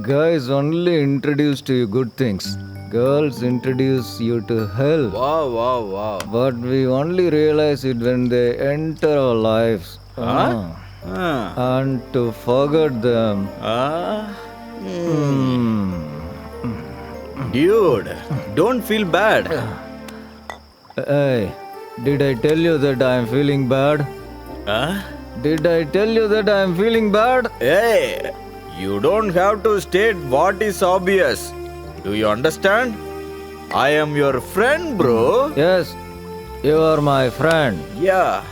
Guys only introduce to you good things. Girls introduce you to hell. Wow, wow, wow. But we only realize it when they enter our lives. Huh? Huh. And to forget them. Ah. Hmm. Dude, don't feel bad. Hey, did I tell you that I am feeling bad? Huh? Did I tell you that I am feeling bad? Hey, you don't have to state what is obvious. Do you understand? I am your friend, bro. Yes, you are my friend. Yeah.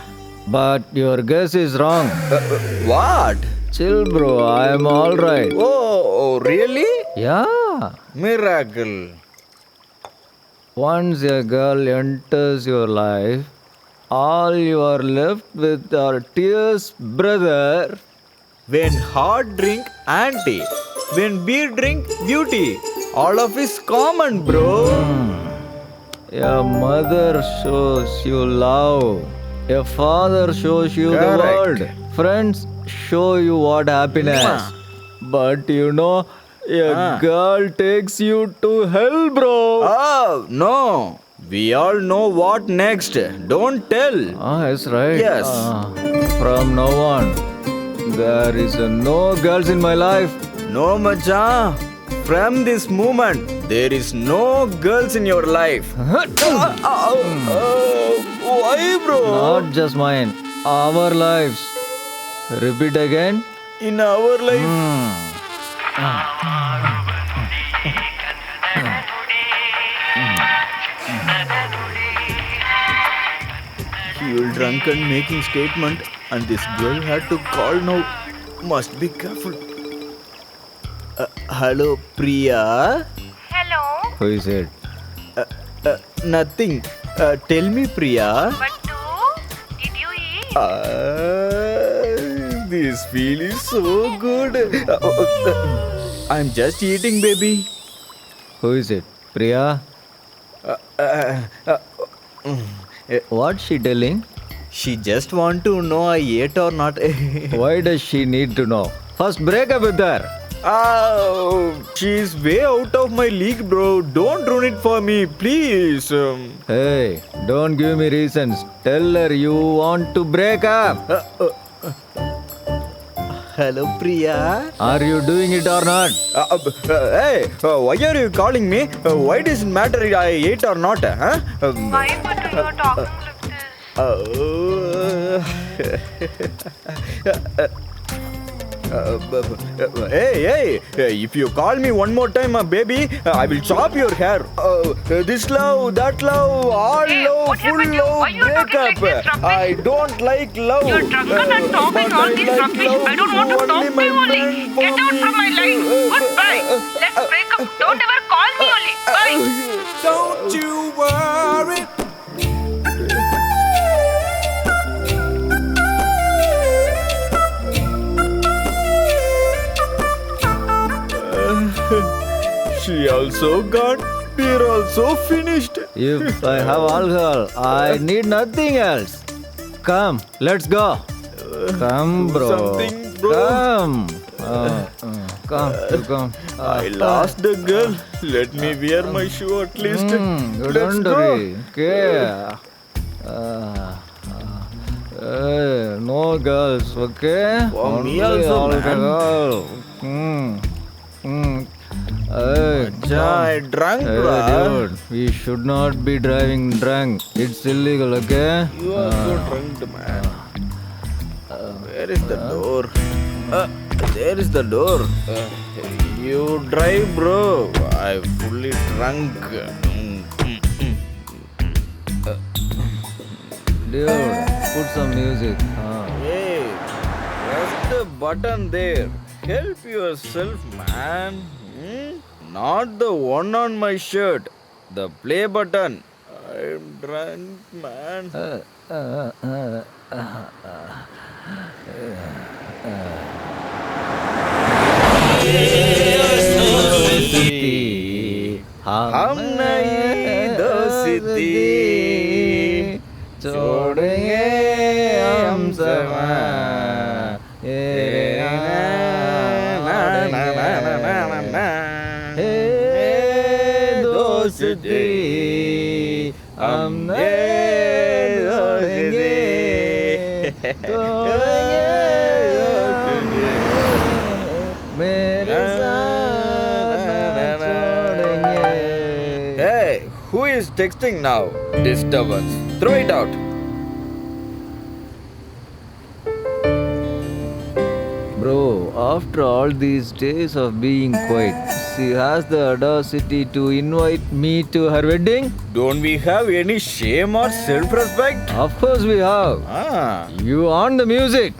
But your guess is wrong. What? Chill, bro. I am alright. Oh, really? Yeah. Miracle. Once a girl enters your life, all you are left with are tears, brother. When heart drink auntie, when beer drink beauty, all of is common, bro. Your mother shows you love. Your father shows you the Correct. world. Friends show you what happiness. Mwah. But you know, a girl takes you to hell, bro. Oh, no. We all know what next. Don't tell. Yes, right. Yes. From now on, there is no girls in my life. No, Macha. From this moment, there is no girls in your life. Why, bro? Not just mine, our lives. Repeat again. In our life. You're drunk and making statement, and this girl had to call now. Must be careful. Hello, Priya. Hello, Who is it? Nothing. Tell me, Priya. but did you eat? This feel is so good. I'm just eating, baby. Who is it? Priya? What's she telling? She just want to know I ate or not. Why does she need to know? First break up with her. Oh, she's way out of my league, bro. Don't ruin it for me, please. Hey, don't give me reasons. Tell her you want to break up. Hello, Priya. Are you doing it or not? Hey, why are you calling me? Why does it matter if I ate or not? Huh? Why but you are talking like this? Hey, if you call me one more time, baby, I will chop your hair. This love, that love, all Hey, love, what full happened to you? love, Why you talking breakup. like this, rubbish? I don't like love. You're drunken and talking but all I this like rubbish. love. I don't want to Only talk to my you only. friend for Get out me. from my life. Goodbye. Let's break up. Don't ever call me only. Bye. Don't you worry. She also gone. We're also finished. If I have alcohol, I need nothing else. Come, let's go. Come, bro. Something, bro. Come. Come, you come. I lost the girl. Let me wear my shoe at least. You Let's don't go. worry. Okay. No girls, okay? For me Only also, man. alcohol. Hey, I drank, hey, bro. dude, we should not be driving drunk. It's illegal, okay? You are so drunk, man. Where is the door? There is the door. You drive, bro. I'm fully drunk. Dude, put some music. Hey, press the button there. Help yourself, man. Not the one on my shirt. The play button. I'm drunk, man. हम नहीं दोस्ती छोड़ेंगे हम समा आदती हमने तोड़ेंगे मेरे साथ ना छोड़ेंगे. Hey, who is texting now? Disturbance. Throw it out. Bro, after all these days of being quiet, she has the audacity to invite me to her wedding? Don't we have any shame or self-respect? Of course we have. Ah. You on the music.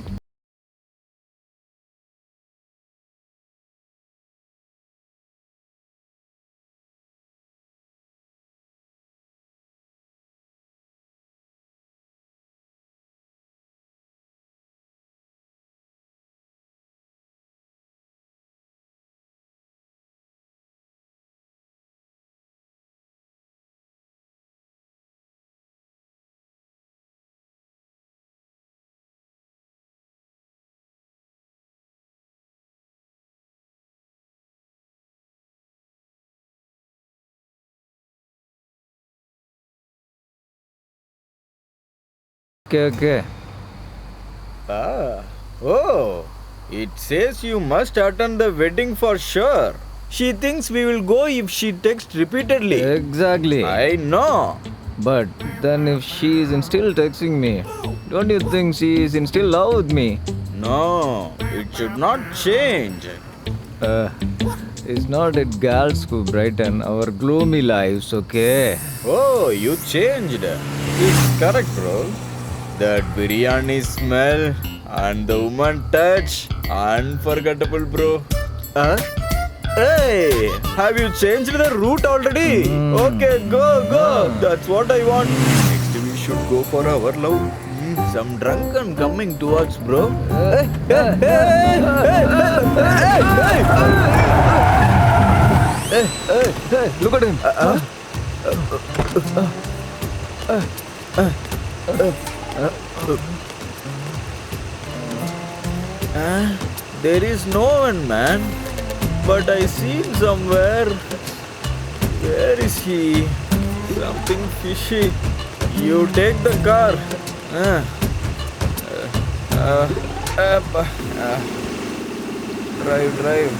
Okay. Ah. Oh. It says you must attend the wedding for sure. She thinks we will go if she texts repeatedly. Exactly. I know. But then if she is still texting me, don't you think she is in still love with me? No, it should not change. It's not it girls who brighten our gloomy lives, okay? Oh, you changed. It's correct, bro. That biryani smell and the woman touch, unforgettable, bro. Huh? Hey, have you changed the route already? Okay, go. That's what I want. Next we should go for our love. Some drunken coming towards, bro. Hey, look at him. There is no one, man. But I see him somewhere. Where is he? Something fishy. You take the car. Drive.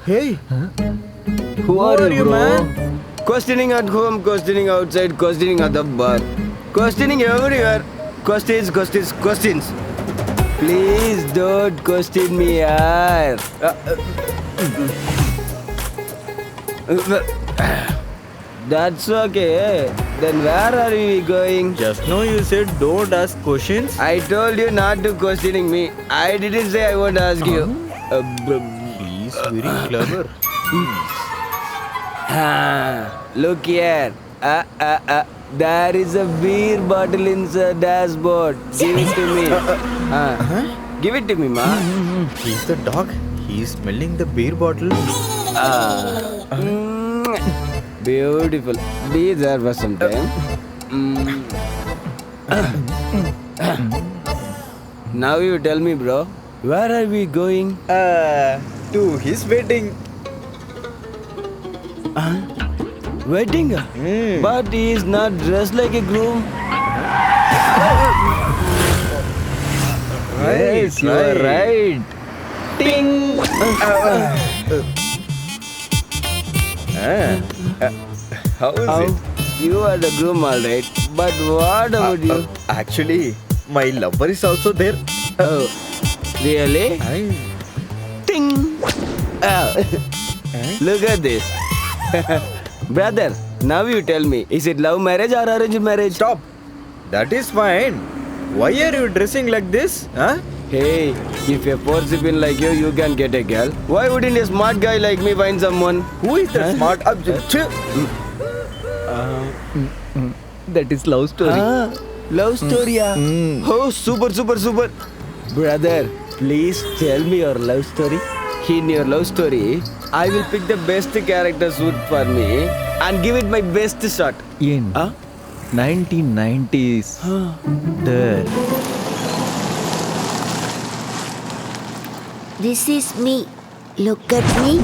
Hey, Who are you, bro? man? Questioning at home, questioning outside, questioning at the bar, questioning everywhere. Questions. Please don't question me, yaar. That's okay. Then where are we going? Just now you said don't ask questions. I told you not to questioning me. I didn't say I won't ask you. He's very clever. Look here. There is a beer bottle in the dashboard. Give it to me. Give it to me, ma. He's the dog. He's smelling the beer bottle. Beautiful. Be there for some time. Now you tell me, bro. Where are we going? To his wedding. Wedding? But he is not dressed like a groom. Yes, you are right. Ting! How is Oh, it? you are the groom, alright. But what about you? Actually, my lover is also there. Oh, really? Ting! Oh. Look at this. Brother, now you tell me, is it love marriage or arranged marriage? Stop. That is fine. Why are you dressing like this? Huh? Hey, if a porcupine like you can get a girl. Why wouldn't a smart guy like me find someone? Who is that smart? That is love story. Love story, Oh, super. Brother, please tell me your love story. In your love story, I will pick the best character suit for me and give it my best shot. Yen. 1990s. There. This is me. Look at me.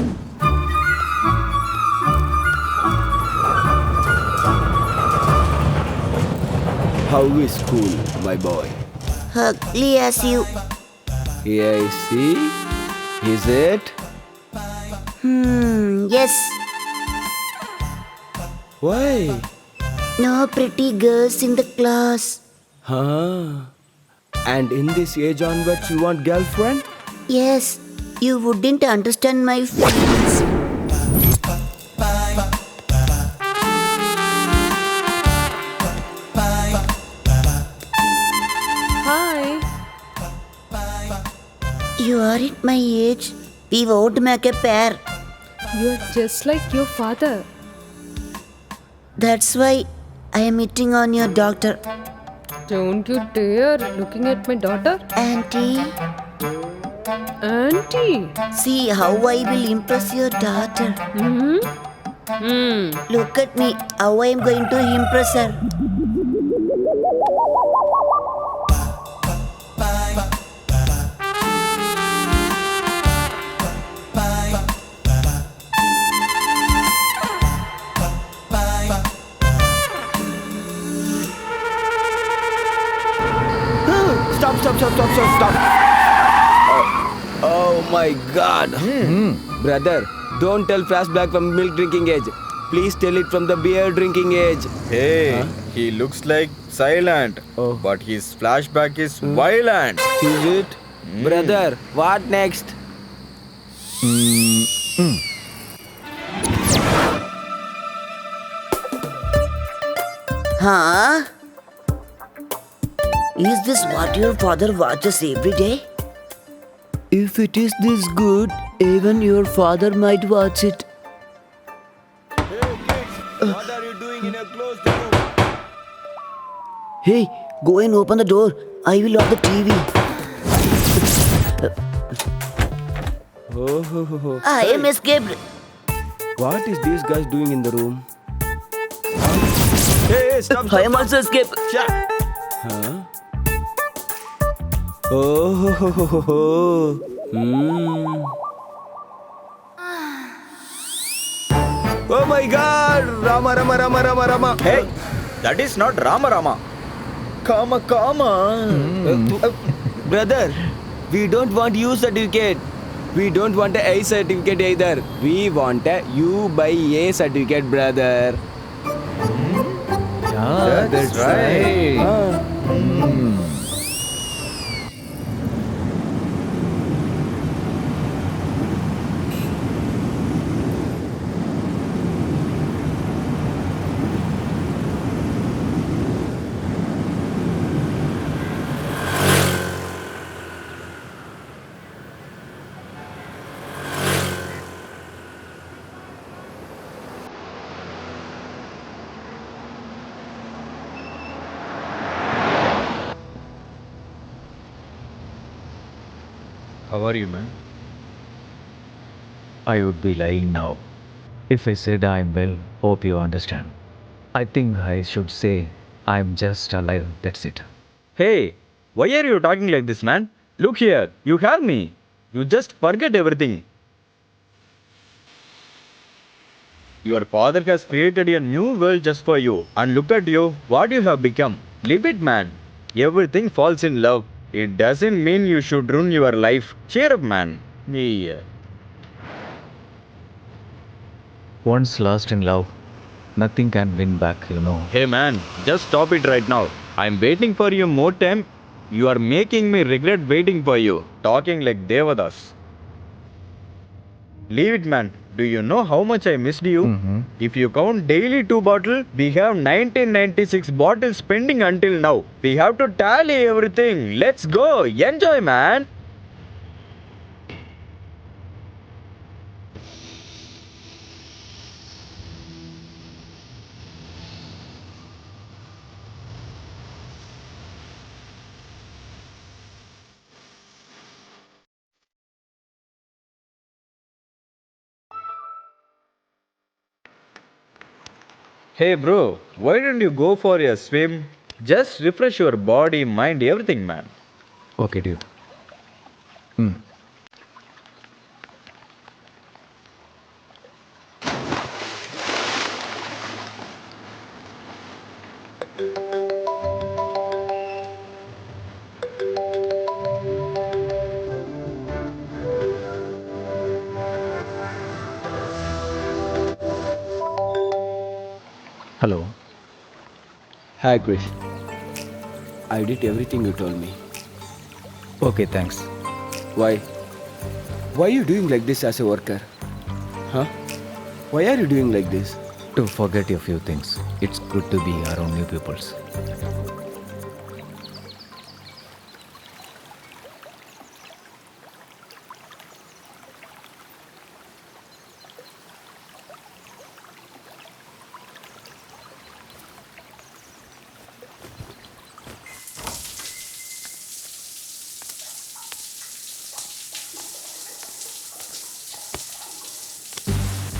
How is school, my boy? Ugly as you. Yeah, I see. Is it? Yes. Why? No pretty girls in the class. Huh? And in this age onwards, you want girlfriend? Yes. You wouldn't understand my feelings. Hi. You are at my age. We won't make a pair. You're just like your father. That's why I am hitting on your daughter. Don't you dare looking at my daughter. Auntie, Auntie. see how I will impress your daughter. Look at me, how I am going to impress her. Stop. Oh my god. Brother, don't tell flashback from milk drinking age. Please tell it from the beer drinking age. Hey, he looks like silent, Oh. but his flashback is violent. Is it? Brother, what next? Huh? Is this what your father watches every day? If it is this good, even your father might watch it. What are you doing in a closed room? Hey, go and open the door. I will off the TV. Oh, I am escaped. what is these guys doing in the room? Hey, stop. I am also escaped. Oh, Oh my god! Rama. Hey, that is not Rama Rama. Kama Kama. Brother, we don't want U certificate. We don't want a A certificate either. We want a U by A certificate, brother. Yeah, that's right. How are you, man? I would be lying now if I said I'm well. Hope you understand. I think I should say I'm just alive. That's it. Hey, why are you talking like this, man? Look here, you hear me. You just forget everything. Your father has created a new world just for you. And look at you, what you have become. Live it, man. Everything falls in love. It doesn't mean you should ruin your life. Cheer up, man. Yeah. Once lost in love, nothing can win back. Hey, man, just stop it right now. I'm waiting for you more time. You are making me regret waiting for you. Talking like Devadas. Leave it, man. Do you know how much I missed you? If you count daily 2 bottles, we have 1996 bottles pending until now. We have to tally everything. Let's go. Enjoy, man. Hey bro, why don't you go for a swim? Just refresh your body, mind, everything, man. Okay, dude. Hello. Hi, Krish. I did everything you told me. Okay, thanks. Why? Why are you doing like this as a worker? Huh? Why are you doing like this? To forget a few things. It's good to be around new peoples.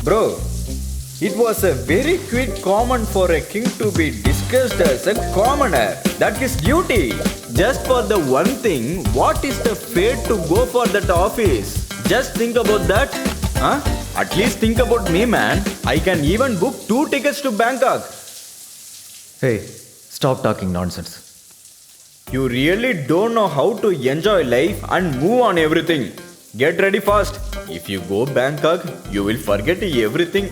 Bro, it was a very quick command for a king to be discussed as a commoner. That is duty. Just for the one thing, what is the fate to go for that office? Just think about that. Huh? At least think about me, man. I can even book 2 tickets to Bangkok. Hey, stop talking nonsense. You really don't know how to enjoy life and move on everything. Get ready fast. If you go Bangkok, you will forget everything